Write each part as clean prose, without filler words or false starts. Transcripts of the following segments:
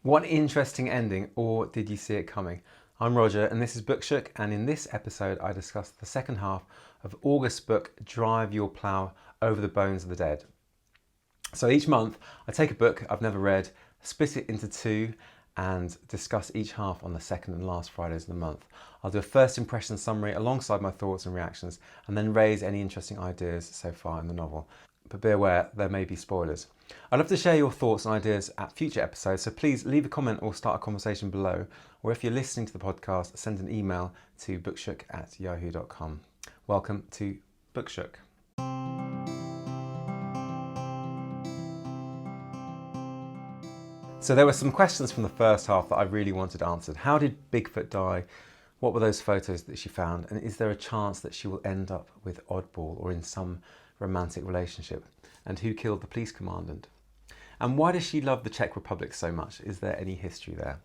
What interesting ending, or did you see it coming? I'm Roger and this is Bookshook, and in this episode I discuss the second half of August's book Drive Your Plow Over the Bones of the Dead. So each month I take a book I've never read, split it into two and discuss each half on the second and last Fridays of the month. I'll do a first impression summary alongside my thoughts and reactions and then raise any interesting ideas so far in the novel. But be aware, there may be spoilers. I'd love to share your thoughts and ideas at future episodes, so please leave a comment or start a conversation below, or if you're listening to the podcast, send an email to bookshook@yahoo.com. Welcome to Bookshook. So there were some questions from the first half that I really wanted answered. How did Bigfoot die? What were those photos that she found? And is there a chance that she will end up with Oddball or in some romantic relationship? And who killed the police commandant? And why does she love the Czech Republic so much? Is there any history there?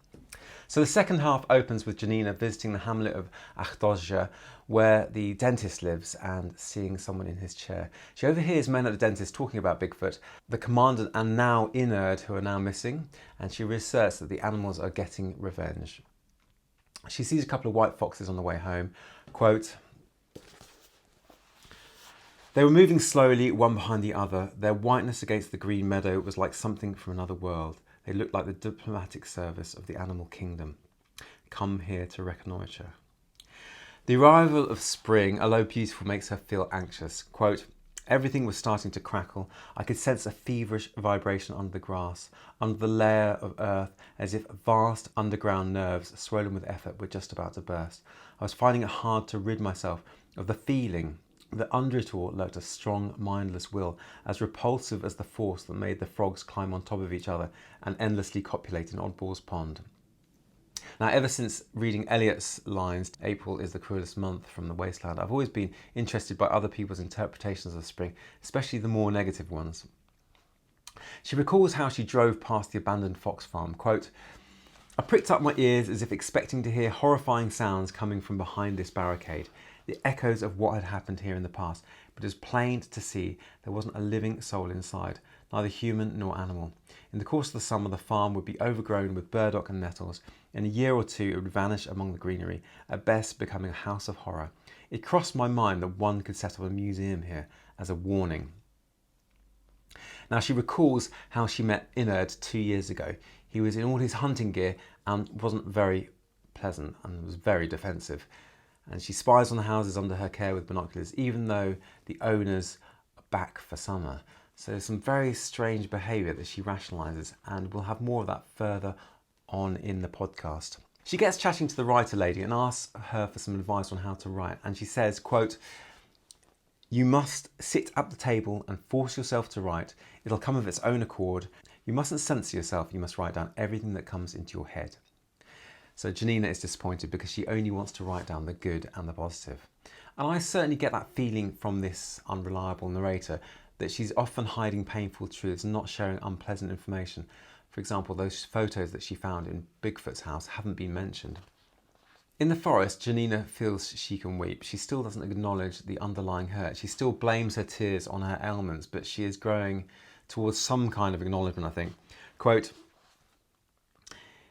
So the second half opens with Janina visiting the hamlet of Achtožja, where the dentist lives, and seeing someone in his chair. She overhears men at the dentist talking about Bigfoot, the commandant and now Inerd, who are now missing, and she reasserts that the animals are getting revenge. She sees a couple of white foxes on the way home. Quote, "They were moving slowly, one behind the other. Their whiteness against the green meadow was like something from another world. They looked like the diplomatic service of the animal kingdom. Come here to reconnoitre." The arrival of spring, although beautiful, makes her feel anxious. Quote, "Everything was starting to crackle. I could sense a feverish vibration under the grass, under the layer of earth, as if vast underground nerves, swollen with effort, were just about to burst. I was finding it hard to rid myself of the feeling that under it all lurked a strong, mindless will, as repulsive as the force that made the frogs climb on top of each other and endlessly copulate in Oddball's pond." Now, ever since reading Eliot's lines, "April is the cruelest month from the wasteland," I've always been interested by other people's interpretations of spring, especially the more negative ones. She recalls how she drove past the abandoned fox farm. Quote, "I pricked up my ears as if expecting to hear horrifying sounds coming from behind this barricade, the echoes of what had happened here in the past, but it was plain to see there wasn't a living soul inside, neither human nor animal. In the course of the summer, the farm would be overgrown with burdock and nettles. In a year or two, it would vanish among the greenery, at best becoming a house of horror. It crossed my mind that one could set up a museum here as a warning." Now, she recalls how she met Inerd 2 years ago. He was in all his hunting gear and wasn't very pleasant and was very defensive. And she spies on the houses under her care with binoculars, even though the owners are back for summer. So there's some very strange behaviour that she rationalises, and we'll have more of that further on in the podcast. She gets chatting to the writer lady and asks her for some advice on how to write. And she says, quote, "You must sit at the table and force yourself to write. It'll come of its own accord. You mustn't censor yourself. You must write down everything that comes into your head." So Janina is disappointed because she only wants to write down the good and the positive. And I certainly get that feeling from this unreliable narrator, that she's often hiding painful truths and not sharing unpleasant information. For example, those photos that she found in Bigfoot's house haven't been mentioned. In the forest, Janina feels she can weep. She still doesn't acknowledge the underlying hurt. She still blames her tears on her ailments, but she is growing towards some kind of acknowledgement, I think. Quote,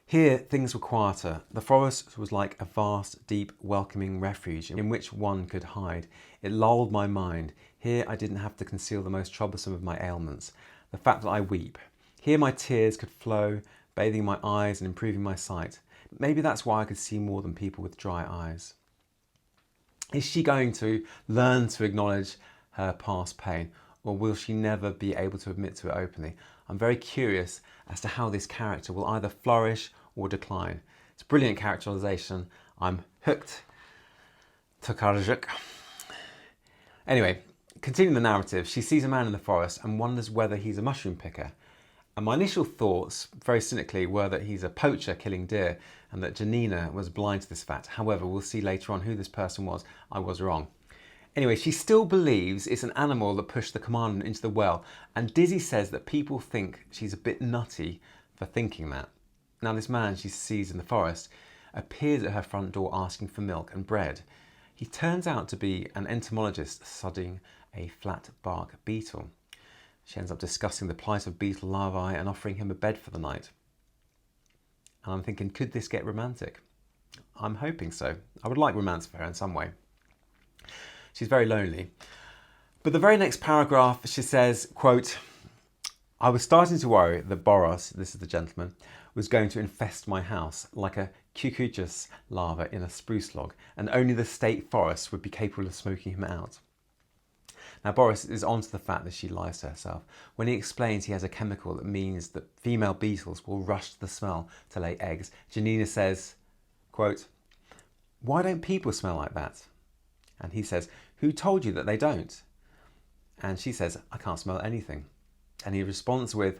"Here things were quieter. The forest was like a vast, deep, welcoming refuge in which one could hide. It lulled my mind. Here I didn't have to conceal the most troublesome of my ailments, the fact that I weep. Here my tears could flow, bathing my eyes and improving my sight. Maybe that's why I could see more than people with dry eyes." Is she going to learn to acknowledge her past pain, or will she never be able to admit to it openly? I'm very curious as to how this character will either flourish or decline. It's brilliant characterisation. I'm hooked. Tokarczyk. Anyway, continuing the narrative, she sees a man in the forest and wonders whether he's a mushroom picker. And my initial thoughts, very cynically, were that he's a poacher killing deer and that Janina was blind to this fact. However, we'll see later on who this person was. I was wrong. Anyway, she still believes it's an animal that pushed the commandant into the well, and Dizzy says that people think she's a bit nutty for thinking that. Now, this man she sees in the forest appears at her front door asking for milk and bread. He turns out to be an entomologist studying a flat bark beetle. She ends up discussing the plight of beetle larvae and offering him a bed for the night. And I'm thinking, could this get romantic? I'm hoping so. I would like romance for her in some way. She's very lonely. But the very next paragraph, she says, quote, I was starting to worry that Boros, this is the gentleman, was going to infest my house like a cucullus larva in a spruce log, and only the state forest would be capable of smoking him out. Now Boris is onto the fact that she lies to herself when he explains he has a chemical that means that female beetles will rush to the smell to lay eggs. Janina says, quote, why don't people smell like that? And he says, who told you that they don't? And she says, I can't smell anything. And he responds with,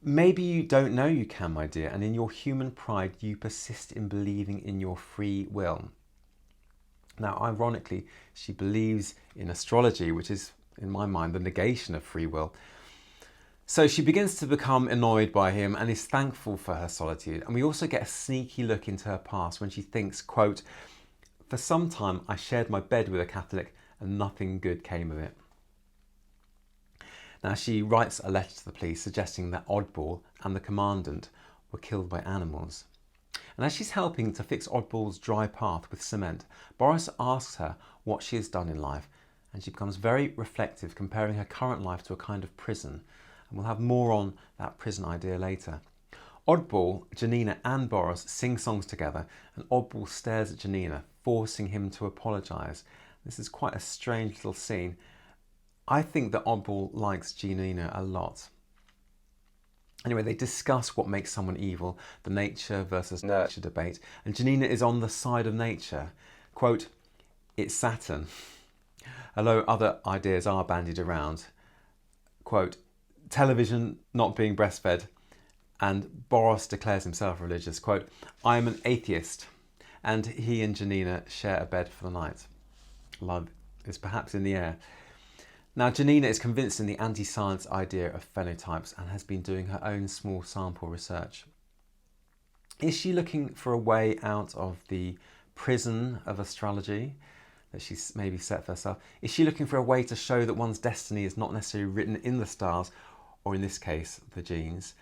maybe you don't know you can, my dear, and in your human pride you persist in believing in your free will. Now, ironically, she believes in astrology, which is, in my mind, the negation of free will. So she begins to become annoyed by him and is thankful for her solitude. And we also get a sneaky look into her past when she thinks, quote, for some time I shared my bed with a Catholic and nothing good came of it. Now she writes a letter to the police suggesting that Oddball and the commandant were killed by animals. And as she's helping to fix Oddball's dry path with cement, Boris asks her what she has done in life, and she becomes very reflective, comparing her current life to a kind of prison. And we'll have more on that prison idea later. Oddball, Janina and Boris sing songs together, and Oddball stares at Janina, forcing him to apologise. This is quite a strange little scene. I think that Oddball likes Janina a lot. Anyway, they discuss what makes someone evil, the nature versus nurture debate, and Janina is on the side of nature. Quote, it's Saturn. Although other ideas are bandied around. Quote, television not being breastfed, and Boris declares himself religious. Quote, I am an atheist, and he and Janina share a bed for the night. Love is perhaps in the air. Now, Janina is convinced in the anti-science idea of phenotypes and has been doing her own small sample research. Is she looking for a way out of the prison of astrology that she's maybe set for herself? Is she looking for a way to show that one's destiny is not necessarily written in the stars, or in this case, the genes?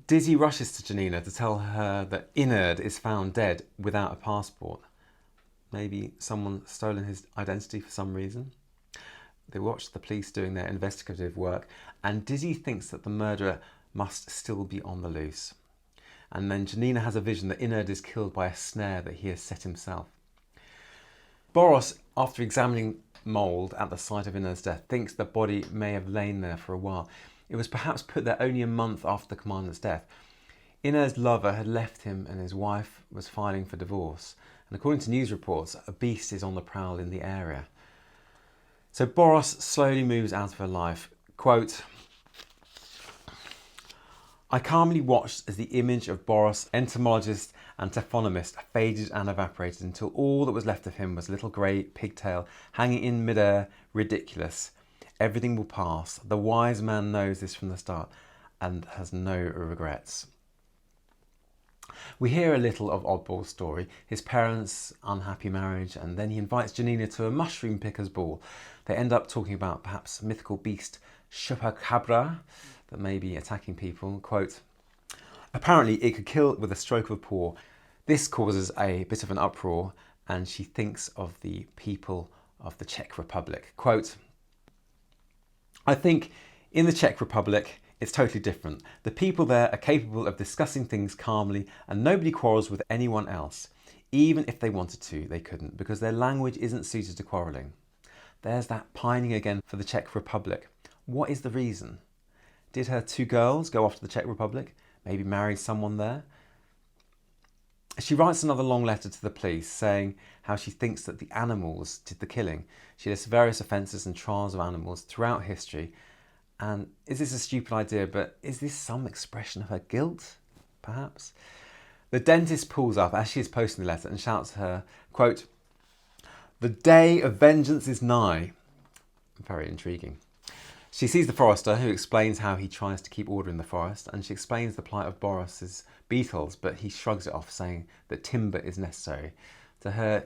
Dizzy rushes to Janina to tell her that Inerd is found dead without a passport. Maybe someone's stolen his identity for some reason. They watch the police doing their investigative work, and Dizzy thinks that the murderer must still be on the loose. And then Janina has a vision that Inerd is killed by a snare that he has set himself. Boros, after examining mould at the site of Inerd's death, thinks the body may have lain there for a while. It was perhaps put there only a month after the commandant's death. Inerd's lover had left him and his wife was filing for divorce. And according to news reports, a beast is on the prowl in the area. So Boros slowly moves out of her life. Quote, I calmly watched as the image of Boros, entomologist and taphonomist, faded and evaporated until all that was left of him was a little grey pigtail hanging in midair, ridiculous. Everything will pass. The wise man knows this from the start and has no regrets. We hear a little of Oddball's story, his parents' unhappy marriage, and then he invites Janina to a mushroom picker's ball. They end up talking about perhaps mythical beast Chupacabra that may be attacking people. Quote, apparently it could kill with a stroke of a paw. This causes a bit of an uproar, and she thinks of the people of the Czech Republic. Quote, I think in the Czech Republic, it's totally different. The people there are capable of discussing things calmly and nobody quarrels with anyone else. Even if they wanted to, they couldn't because their language isn't suited to quarrelling. There's that pining again for the Czech Republic. What is the reason? Did her two girls go off to the Czech Republic? Maybe marry someone there? She writes another long letter to the police saying how she thinks that the animals did the killing. She lists various offences and trials of animals throughout history. And is this a stupid idea, but is this some expression of her guilt, perhaps? The dentist pulls up as she is posting the letter and shouts to her, quote, the day of vengeance is nigh. Very intriguing. She sees the forester, who explains how he tries to keep order in the forest, and she explains the plight of Boris's beetles, but he shrugs it off, saying that timber is necessary. To her,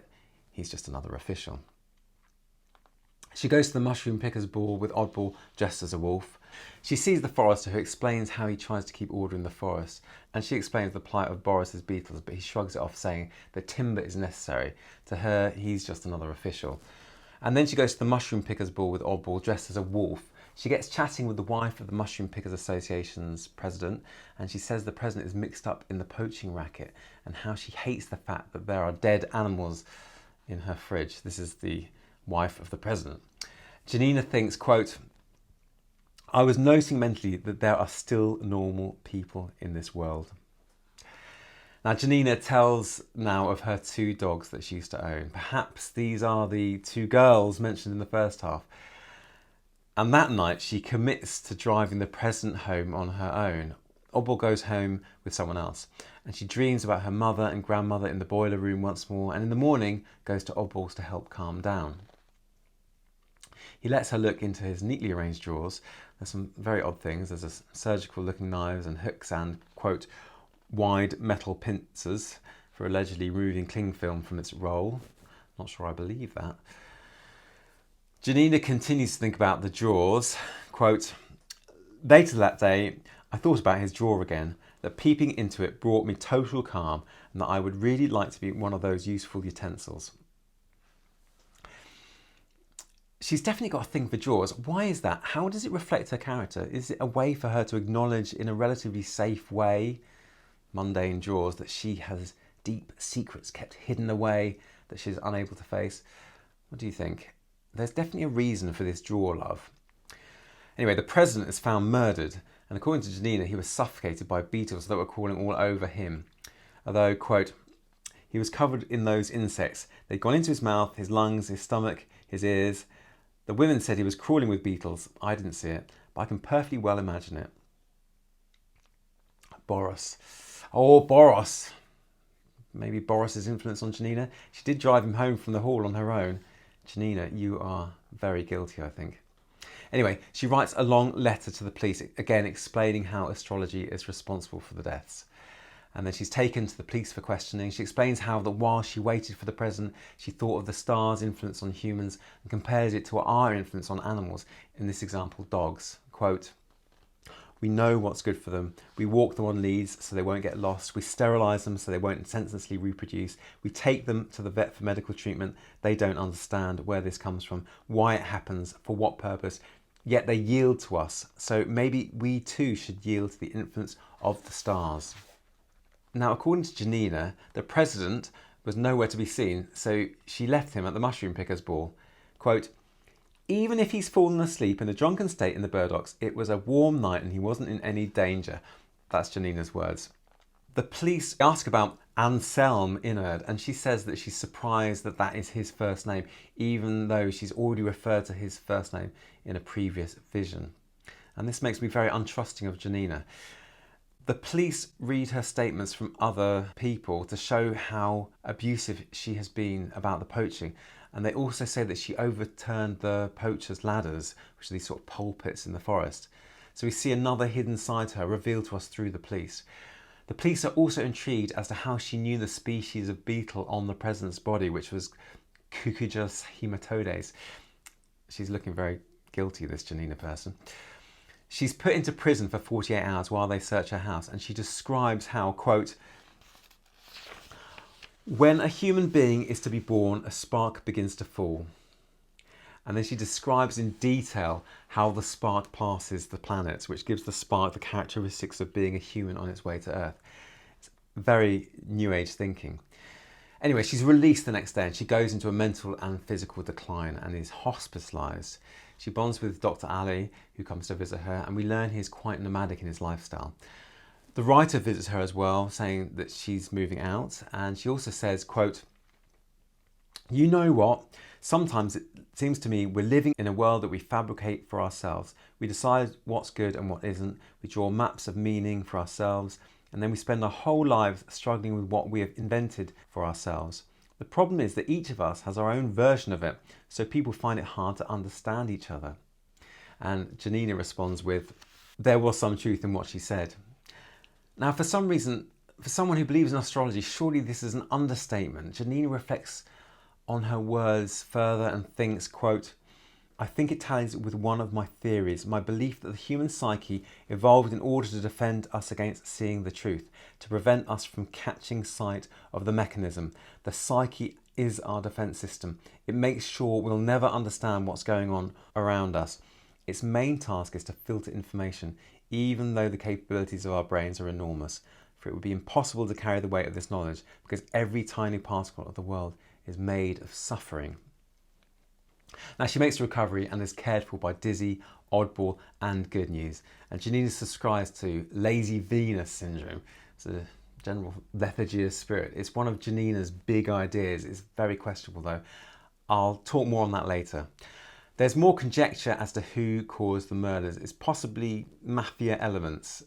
he's just another official. She goes to the mushroom picker's ball with Oddball dressed as a wolf. She sees the forester, who explains how he tries to keep order in the forest, and she explains the plight of Boris's beetles, but he shrugs it off, saying that timber is necessary. To her, he's just another official. And then she goes to the mushroom pickers' ball with Oddball, dressed as a wolf. She gets chatting with the wife of the Mushroom Pickers Association's president, and she says the president is mixed up in the poaching racket and how she hates the fact that there are dead animals in her fridge. This is the wife of the president. Janina thinks, quote, I was noting mentally that there are still normal people in this world. Now, Janina tells now of her 2 dogs that she used to own. Perhaps these are the 2 girls mentioned in the first half. And that night, she commits to driving the president home on her own. Oddball goes home with someone else, and she dreams about her mother and grandmother in the boiler room once more, and in the morning goes to Oddball's to help calm down. He lets her look into his neatly arranged drawers. There's some very odd things. There's a surgical looking knives and hooks and, quote, wide metal pincers for allegedly removing cling film from its roll. Not sure I believe that. Janina continues to think about the drawers. Quote, later that day, I thought about his drawer again, that peeping into it brought me total calm and that I would really like to be one of those useful utensils. She's definitely got a thing for drawers. Why is that? How does it reflect her character? Is it a way for her to acknowledge in a relatively safe way, mundane drawers, that she has deep secrets kept hidden away that she's unable to face? What do you think? There's definitely a reason for this drawer love. Anyway, the president is found murdered, and according to Janina, he was suffocated by beetles that were crawling all over him. Although, quote, he was covered in those insects. They'd gone into his mouth, his lungs, his stomach, his ears. The women said he was crawling with beetles. I didn't see it, but I can perfectly well imagine it. Boris. Oh, Boris. Maybe Boris's influence on Janina. She did drive him home from the hall on her own. Janina, you are very guilty, I think. Anyway, she writes a long letter to the police, again explaining how astrology is responsible for the deaths. And then she's taken to the police for questioning. She explains how that while she waited for the president, she thought of the stars' influence on humans and compares it to our influence on animals, in this example, dogs. Quote, we know what's good for them. We walk them on leads so they won't get lost. We sterilise them so they won't senselessly reproduce. We take them to the vet for medical treatment. They don't understand where this comes from, why it happens, for what purpose. Yet they yield to us. So maybe we too should yield to the influence of the stars. Now, according to Janina, the president was nowhere to be seen, so she left him at the mushroom pickers' ball. Quote, even if he's fallen asleep in a drunken state in the burdocks, it was a warm night and he wasn't in any danger. That's Janina's words. The police ask about Anselm Innard, and she says that she's surprised that that is his first name, even though she's already referred to his first name in a previous vision. And this makes me very untrusting of Janina. The police read her statements from other people to show how abusive she has been about the poaching. And they also say that she overturned the poachers' ladders, which are these sort of pulpits in the forest. So we see another hidden side to her revealed to us through the police. The police are also intrigued as to how she knew the species of beetle on the president's body, which was Cucujas hematodes. She's looking very guilty, this Janina person. She's put into prison for 48 hours while they search her house, and she describes how, quote, when a human being is to be born, a spark begins to fall. And then she describes in detail how the spark passes the planets, which gives the spark the characteristics of being a human on its way to Earth. It's very New Age thinking. Anyway, she's released the next day and she goes into a mental and physical decline and is hospitalised. She bonds with Dr. Ali, who comes to visit her, and we learn he's quite nomadic in his lifestyle. The writer visits her as well, saying that she's moving out, and she also says, quote, you know what? Sometimes it seems to me we're living in a world that we fabricate for ourselves. We decide what's good and what isn't. We draw maps of meaning for ourselves, and then we spend our whole lives struggling with what we have invented for ourselves. The problem is that each of us has our own version of it, so people find it hard to understand each other. And Janina responds with, there was some truth in what she said. Now, for some reason, for someone who believes in astrology, surely this is an understatement. Janina reflects on her words further and thinks, quote, I think it tallies with one of my theories, my belief that the human psyche evolved in order to defend us against seeing the truth, to prevent us from catching sight of the mechanism. The psyche is our defense system. It makes sure we'll never understand what's going on around us. Its main task is to filter information, even though the capabilities of our brains are enormous. For it would be impossible to carry the weight of this knowledge, because every tiny particle of the world is made of suffering. Now she makes a recovery and is cared for by Dizzy, Oddball and Good News. And Janina subscribes to lazy Venus syndrome. It's a general lethargy of spirit. It's one of Janina's big ideas. It's very questionable though. I'll talk more on that later. There's more conjecture as to who caused the murders. It's possibly mafia elements.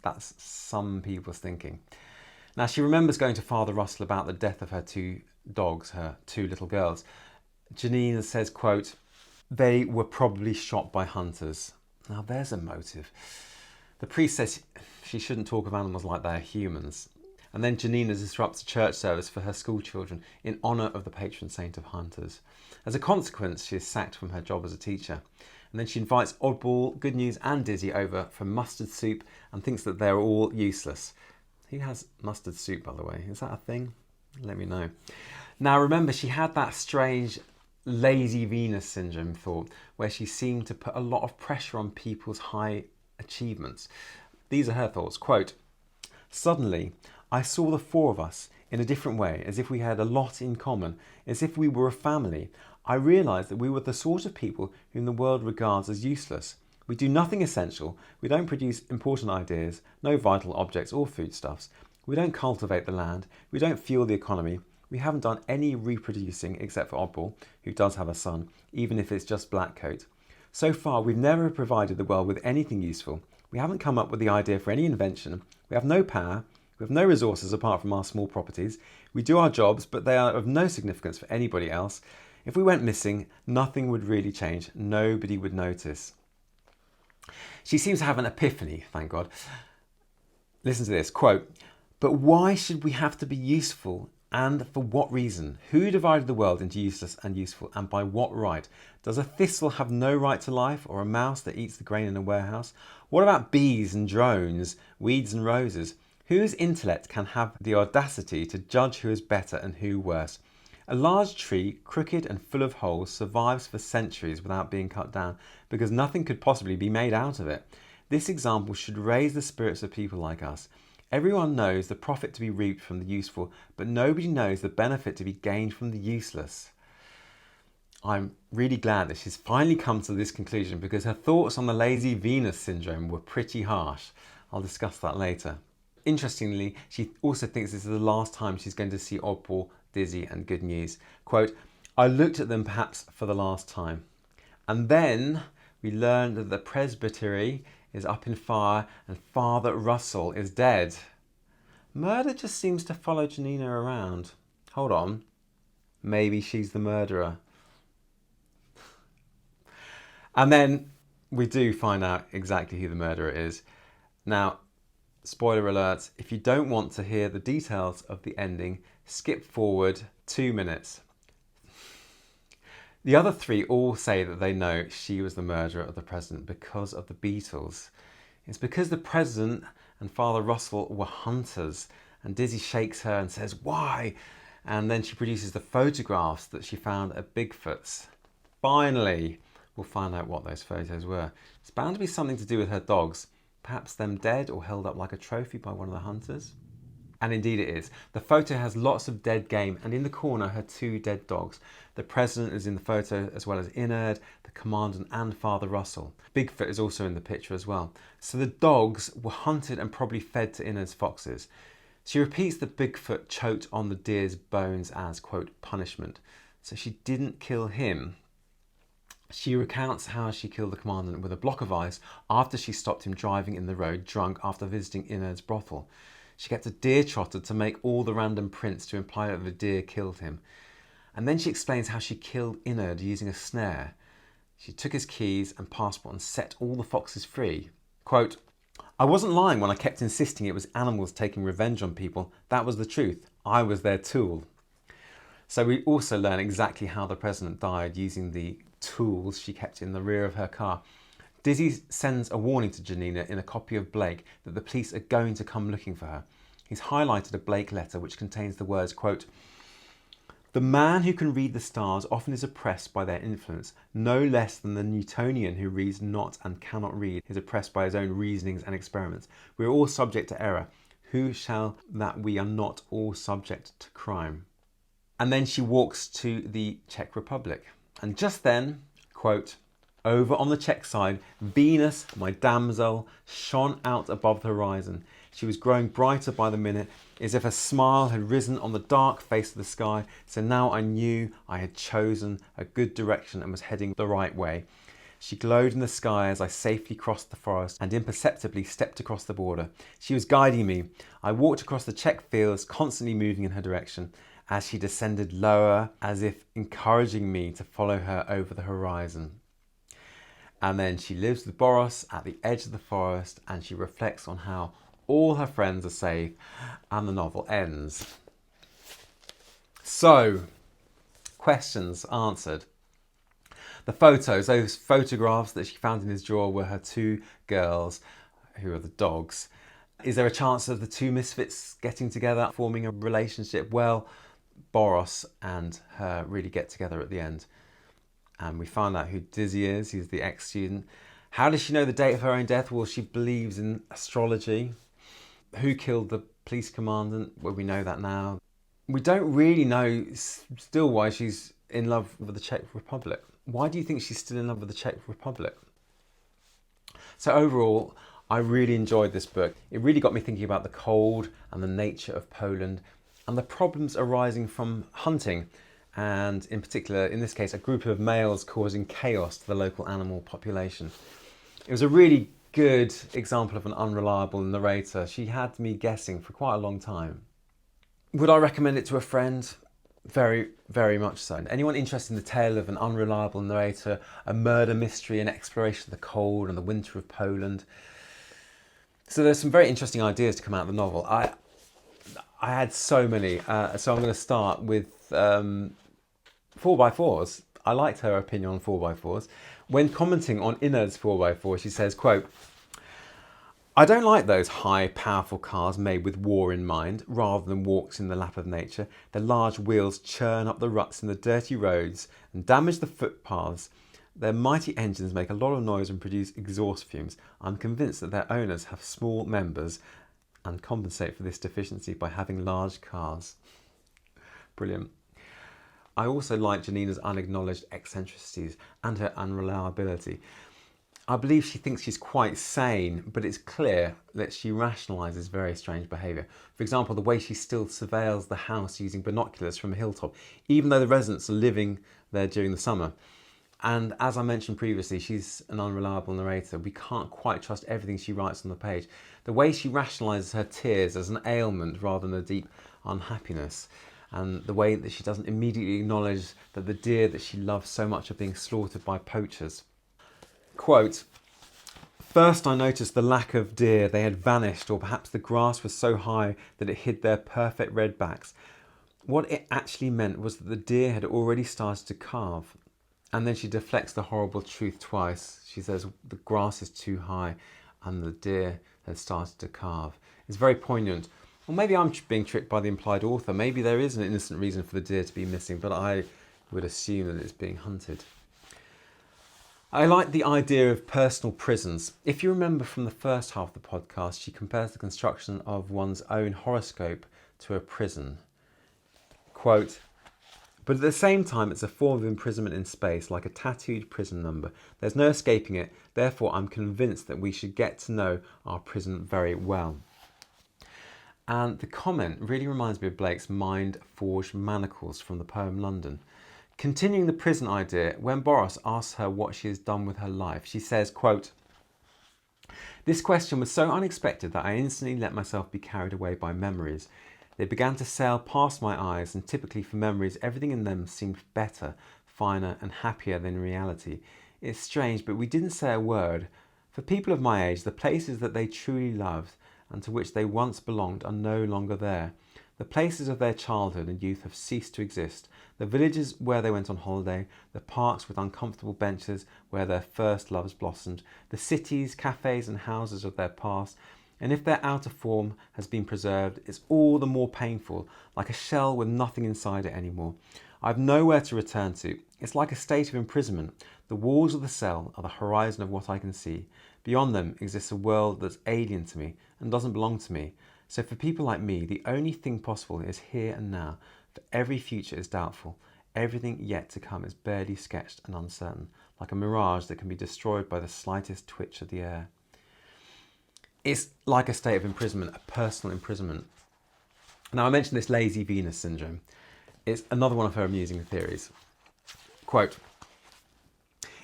That's some people's thinking. Now she remembers going to Father Russell about the death of her 2 dogs, her 2 little girls. Janina says, quote, "They were probably shot by hunters." Now there's a motive. The priest says she shouldn't talk of animals like they're humans. And then Janina disrupts a church service for her school children in honour of the patron saint of hunters. As a consequence, she is sacked from her job as a teacher. And then she invites Oddball, Good News and Dizzy over for mustard soup and thinks that they're all useless. Who has mustard soup, by the way? Is that a thing? Let me know. Now remember, she had that strange lazy Venus syndrome thought where she seemed to put a lot of pressure on people's high achievements. These are her thoughts, quote, "Suddenly, I saw the 4 of us in a different way, as if we had a lot in common, as if we were a family. I realised that we were the sort of people whom the world regards as useless. We do nothing essential, we don't produce important ideas, no vital objects or foodstuffs. We don't cultivate the land, we don't fuel the economy. We haven't done any reproducing except for Oddball, who does have a son, even if it's just Blackcoat. So far, we've never provided the world with anything useful. We haven't come up with the idea for any invention. We have no power. We have no resources apart from our small properties. We do our jobs, but they are of no significance for anybody else. If we went missing, nothing would really change. Nobody would notice." She seems to have an epiphany, thank God. Listen to this, quote, "But why should we have to be useful? And for what reason? Who divided the world into useless and useful, and by what right? Does a thistle have no right to life, or a mouse that eats the grain in a warehouse? What about bees and drones, weeds and roses? Whose intellect can have the audacity to judge who is better and who worse? A large tree, crooked and full of holes, survives for centuries without being cut down, because nothing could possibly be made out of it. This example should raise the spirits of people like us. Everyone knows the profit to be reaped from the useful, but nobody knows the benefit to be gained from the useless." I'm really glad that she's finally come to this conclusion, because her thoughts on the lazy Venus syndrome were pretty harsh. I'll discuss that later. Interestingly, she also thinks this is the last time she's going to see Oddball, Dizzy and Good News. Quote, "I looked at them perhaps for the last time. And then we learned that the presbytery is up in fire and Father Russell is dead." Murder just seems to follow Janina around. Hold on. Maybe she's the murderer. And then we do find out exactly who the murderer is. Now, spoiler alert, if you don't want to hear the details of the ending, skip forward 2 minutes. The other 3 all say that they know she was the murderer of the president because of the Beatles. It's because the president and Father Russell were hunters, and Dizzy shakes her and says, "Why?" And then she produces the photographs that she found at Bigfoot's. Finally, we'll find out what those photos were. It's bound to be something to do with her dogs, perhaps them dead or held up like a trophy by one of the hunters. And indeed it is. The photo has lots of dead game, and in the corner her 2 dead dogs. The president is in the photo, as well as Inerd, the commandant and Father Russell. Bigfoot is also in the picture as well. So the dogs were hunted and probably fed to Inerd's foxes. She repeats that Bigfoot choked on the deer's bones as, quote, punishment. So she didn't kill him. She recounts how she killed the commandant with a block of ice after she stopped him driving in the road drunk after visiting Inerd's brothel. She kept a deer trotter to make all the random prints to imply that the deer killed him. And then she explains how she killed Inerd using a snare. She took his keys and passport and set all the foxes free. Quote, "I wasn't lying when I kept insisting it was animals taking revenge on people. That was the truth. I was their tool." So we also learn exactly how the president died, using the tools she kept in the rear of her car. Dizzy sends a warning to Janina in a copy of Blake that the police are going to come looking for her. He's highlighted a Blake letter which contains the words, quote, "The man who can read the stars often is oppressed by their influence, no less than the Newtonian who reads not and cannot read is oppressed by his own reasonings and experiments. We are all subject to error. Who shall that we are not all subject to crime?" And then she walks to the Czech Republic. And just then, quote, "Over on the Czech side, Venus, my damsel, shone out above the horizon. She was growing brighter by the minute, as if a smile had risen on the dark face of the sky. So now I knew I had chosen a good direction and was heading the right way. She glowed in the sky as I safely crossed the forest and imperceptibly stepped across the border. She was guiding me. I walked across the Czech fields, constantly moving in her direction, as she descended lower, as if encouraging me to follow her over the horizon." And then she lives with Boris at the edge of the forest, and she reflects on how all her friends are safe, and the novel ends. So, questions answered. The photos, those photographs that she found in his drawer, were her two girls, who are the dogs. Is there a chance of the two misfits getting together, forming a relationship? Well, Boros and her really get together at the end. And we find out who Dizzy is. He's the ex-student. How does she know the date of her own death? Well, she believes in astrology. Who killed the police commandant? Well, we know that now. We don't really know still why she's in love with the Czech Republic. Why do you think she's still in love with the Czech Republic? So overall, I really enjoyed this book. It really got me thinking about the cold and the nature of Poland and the problems arising from hunting, and in particular, in this case, a group of males causing chaos to the local animal population. It was a really good example of an unreliable narrator. She had me guessing for quite a long time. Would I recommend it to a friend? Very, very much so. Anyone interested in the tale of an unreliable narrator, a murder mystery, an exploration of the cold and the winter of Poland? So there's some very interesting ideas to come out of the novel. I had so many, so I'm going to start with 4x4s. I liked her opinion on 4x4s. When commenting on Inna's 4x4, she says, quote, "I don't like those high, powerful cars made with war in mind, rather than walks in the lap of nature. Their large wheels churn up the ruts in the dirty roads and damage the footpaths. Their mighty engines make a lot of noise and produce exhaust fumes. I'm convinced that their owners have small members and compensate for this deficiency by having large cars." Brilliant. I also like Janina's unacknowledged eccentricities and her unreliability. I believe she thinks she's quite sane, but it's clear that she rationalises very strange behaviour. For example, the way she still surveils the house using binoculars from a hilltop, even though the residents are living there during the summer. And as I mentioned previously, she's an unreliable narrator. We can't quite trust everything she writes on the page. The way she rationalises her tears as an ailment rather than a deep unhappiness, and the way that she doesn't immediately acknowledge that the deer that she loves so much are being slaughtered by poachers. Quote, "First I noticed the lack of deer. They had vanished, or perhaps the grass was so high that it hid their perfect red backs. What it actually meant was that the deer had already started to calve." And then she deflects the horrible truth twice. She says the grass is too high and the deer had started to calve. It's very poignant. Well, maybe I'm being tricked by the implied author. Maybe there is an innocent reason for the deer to be missing, but I would assume that it's being hunted. I like the idea of personal prisons. If you remember from the first half of the podcast, she compares the construction of one's own horoscope to a prison. Quote, "But at the same time, it's a form of imprisonment in space, like a tattooed prison number. There's no escaping it. Therefore, I'm convinced that we should get to know our prison very well." And the comment really reminds me of Blake's mind-forged manacles from the poem London. Continuing the prison idea, when Boris asks her what she has done with her life, she says, quote, "This question was so unexpected that I instantly let myself be carried away by memories. They began to sail past my eyes, and typically for memories, everything in them seemed better, finer and happier than reality. It's strange, but we didn't say a word. For people of my age, the places that they truly loved and to which they once belonged are no longer there. The places of their childhood and youth have ceased to exist. The villages where they went on holiday, the parks with uncomfortable benches where their first loves blossomed, the cities, cafes and houses of their past. And if their outer form has been preserved, it's all the more painful, like a shell with nothing inside it anymore. I've nowhere to return to. It's like a state of imprisonment. The walls of the cell are the horizon of what I can see. Beyond them exists a world that's alien to me and doesn't belong to me. So for people like me, the only thing possible is here and now. For every future is doubtful. Everything yet to come is barely sketched and uncertain, like a mirage that can be destroyed by the slightest twitch of the air. It's like a state of imprisonment, a personal imprisonment. Now, I mentioned this lazy Venus syndrome. It's another one of her amusing theories. Quote,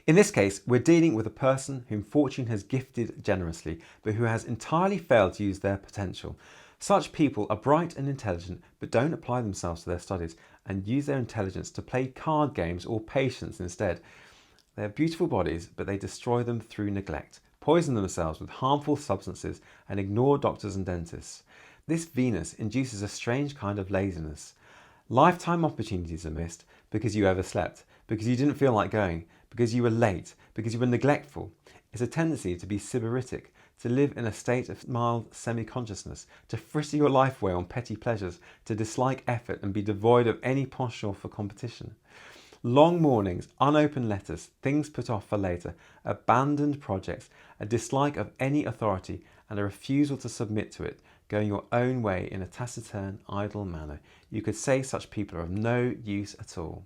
in this case, we're dealing with a person whom fortune has gifted generously, but who has entirely failed to use their potential. Such people are bright and intelligent, but don't apply themselves to their studies and use their intelligence to play card games or patience instead. They have beautiful bodies, but they destroy them through neglect, poison themselves with harmful substances, and ignore doctors and dentists. This Venus induces a strange kind of laziness. Lifetime opportunities are missed because you overslept, because you didn't feel like going, because you were late, because you were neglectful. It's a tendency to be sybaritic, to live in a state of mild semi-consciousness, to fritter your life away on petty pleasures, to dislike effort and be devoid of any penchant for competition. Long mornings, unopened letters, things put off for later, abandoned projects, a dislike of any authority and a refusal to submit to it, going your own way in a taciturn, idle manner. You could say such people are of no use at all.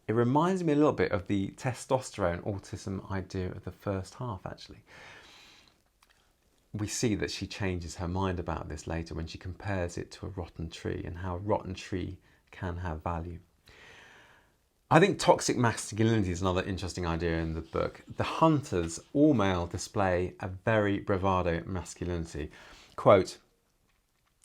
It reminds me a little bit of the testosterone autism idea of the first half, actually. We see that she changes her mind about this later when she compares it to a rotten tree and how a rotten tree can have value. I think toxic masculinity is another interesting idea in the book. The hunters, all male, display a very bravado masculinity. Quote,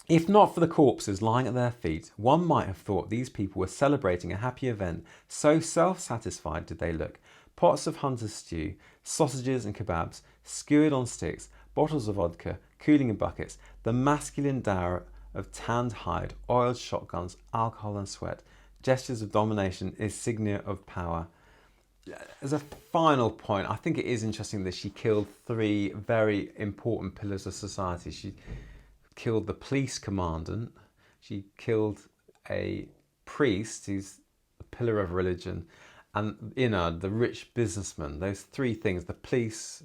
if not for the corpses lying at their feet, one might have thought these people were celebrating a happy event. So self-satisfied did they look. Pots of hunter's stew, sausages and kebabs, skewered on sticks, bottles of vodka, cooling in buckets, the masculine dower of tanned hide, oiled shotguns, alcohol and sweat, gestures of domination, insignia of power. As a final point, I think it is interesting that she killed three very important pillars of society. She killed the police commandant, she killed a priest who's a pillar of religion, and the rich businessman. Those three things: the police,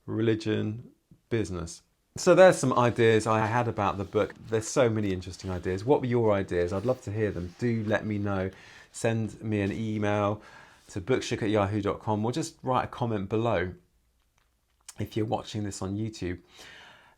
religion, business. So there's some ideas I had about the book. There's so many interesting ideas. What were your ideas? I'd love to hear them. Do let me know. Send me an email to bookshook@yahoo.com or just write a comment below if you're watching this on YouTube.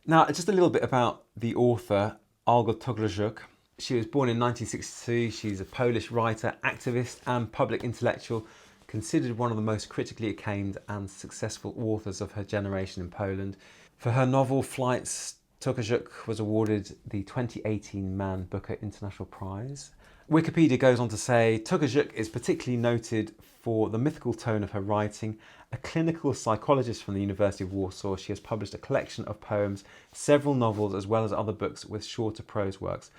Now, just a little bit about the author, Olga Tokarczuk. She was born in 1962. She's a Polish writer, activist and public intellectual, considered one of the most critically acclaimed and successful authors of her generation in Poland. For her novel Flights, Tokarczuk was awarded the 2018 Man Booker International Prize. Wikipedia goes on to say, Tokarczuk is particularly noted for the mythical tone of her writing. A clinical psychologist from the University of Warsaw, she has published a collection of poems, several novels, as well as other books with shorter prose works.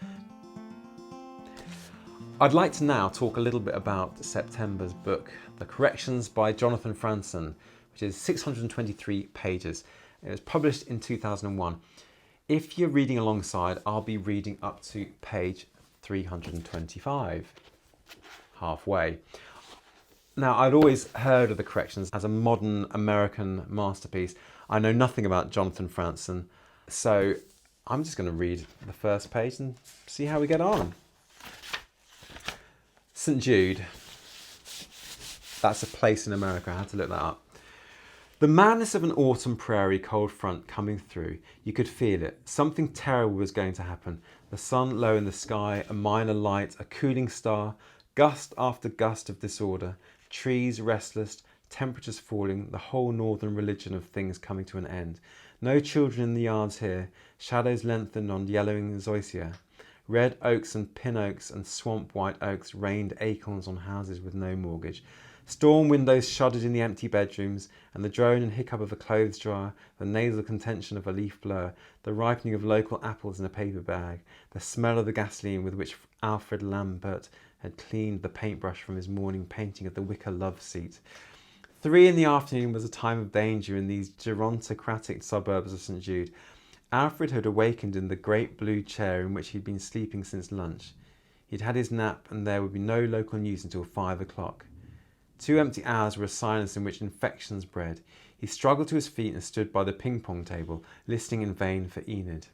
I'd like to now talk a little bit about September's book, The Corrections by Jonathan Franzen, which is 623 pages. It was published in 2001. If you're reading alongside, I'll be reading up to page 325, halfway. Now, I'd always heard of The Corrections as a modern American masterpiece. I know nothing about Jonathan Franzen, so I'm just going to read the first page and see how we get on. St. Jude. That's a place in America. I had to look that up. The madness of an autumn prairie cold front coming through. You could feel it. Something terrible was going to happen. The sun low in the sky, a minor light, a cooling star, gust after gust of disorder, trees restless, temperatures falling, the whole northern religion of things coming to an end. No children in the yards here, shadows lengthened on yellowing zoysia. Red oaks and pin oaks and swamp white oaks rained acorns on houses with no mortgage. Storm windows shuddered in the empty bedrooms, and the drone and hiccup of a clothes dryer, the nasal contention of a leaf blower, the ripening of local apples in a paper bag, the smell of the gasoline with which Alfred Lambert had cleaned the paintbrush from his morning painting of the wicker love seat. 3 in the afternoon was a time of danger in these gerontocratic suburbs of St. Jude. Alfred had awakened in the great blue chair in which he'd been sleeping since lunch. He'd had his nap, and there would be no local news until 5 o'clock. 2 empty hours were a silence in which infections bred. He struggled to his feet and stood by the ping-pong table, listening in vain for Enid.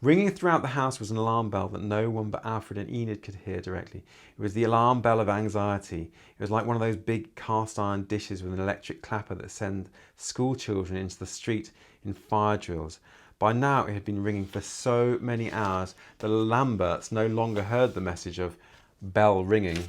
Ringing throughout the house was an alarm bell that no one but Alfred and Enid could hear directly. It was the alarm bell of anxiety. It was like one of those big cast-iron dishes with an electric clapper that send school children into the street in fire drills. By now it had been ringing for so many hours that Lamberts no longer heard the message of bell ringing.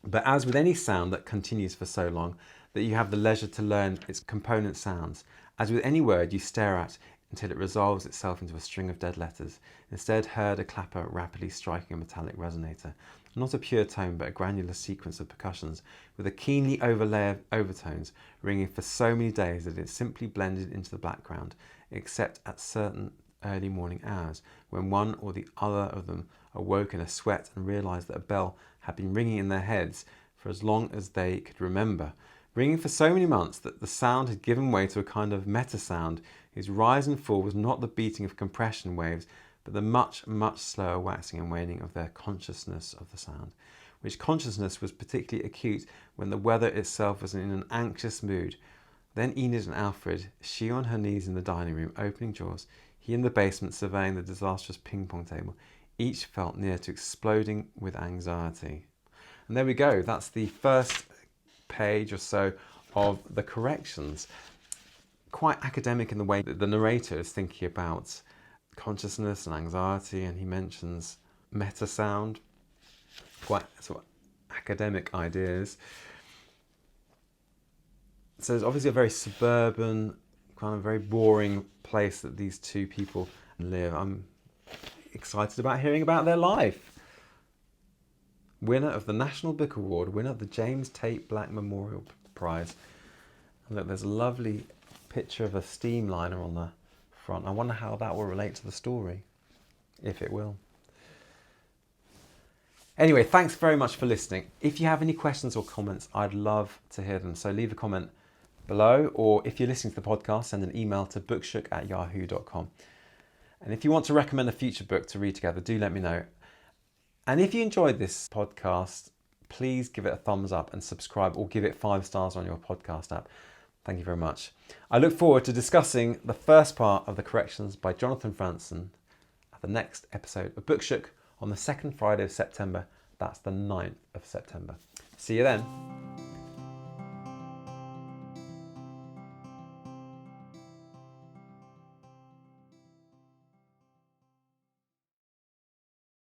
But as with any sound that continues for so long that you have the leisure to learn its component sounds, as with any word you stare at until it resolves itself into a string of dead letters, instead heard a clapper rapidly striking a metallic resonator, not a pure tone but a granular sequence of percussions with a keenly overlay of overtones ringing for so many days that it simply blended into the background, except at certain early morning hours when one or the other of them awoke in a sweat and realised that a bell had been ringing in their heads for as long as they could remember, ringing for so many months that the sound had given way to a kind of meta-sound whose rise and fall was not the beating of compression waves but the much, much slower waxing and waning of their consciousness of the sound, which consciousness was particularly acute when the weather itself was in an anxious mood. Then Enid and Alfred, she on her knees in the dining room opening drawers, he in the basement surveying the disastrous ping-pong table, each felt near to exploding with anxiety. And there we go. That's the first page or so of the corrections. Quite academic in the way that the narrator is thinking about consciousness and anxiety, and he mentions meta sound. Quite sort of academic ideas. So it's obviously a very suburban, kind of very boring place that these two people live. I'm excited about hearing about their life. Winner of the National Book Award, winner of the James Tate Black Memorial Prize. And look, there's a lovely picture of a steamliner on the front. I wonder how that will relate to the story, if it will. Anyway, thanks very much for listening. If you have any questions or comments, I'd love to hear them. So leave a comment below, or if you're listening to the podcast, send an email to bookshook@yahoo.com. And if you want to recommend a future book to read together, do let me know. And if you enjoyed this podcast, please give it a thumbs up and subscribe, or give it 5 stars on your podcast app. Thank you very much. I look forward to discussing the first part of the corrections by Jonathan Franzen at the next episode of Bookshook on the second Friday of September. That's the 9th of September. See you then.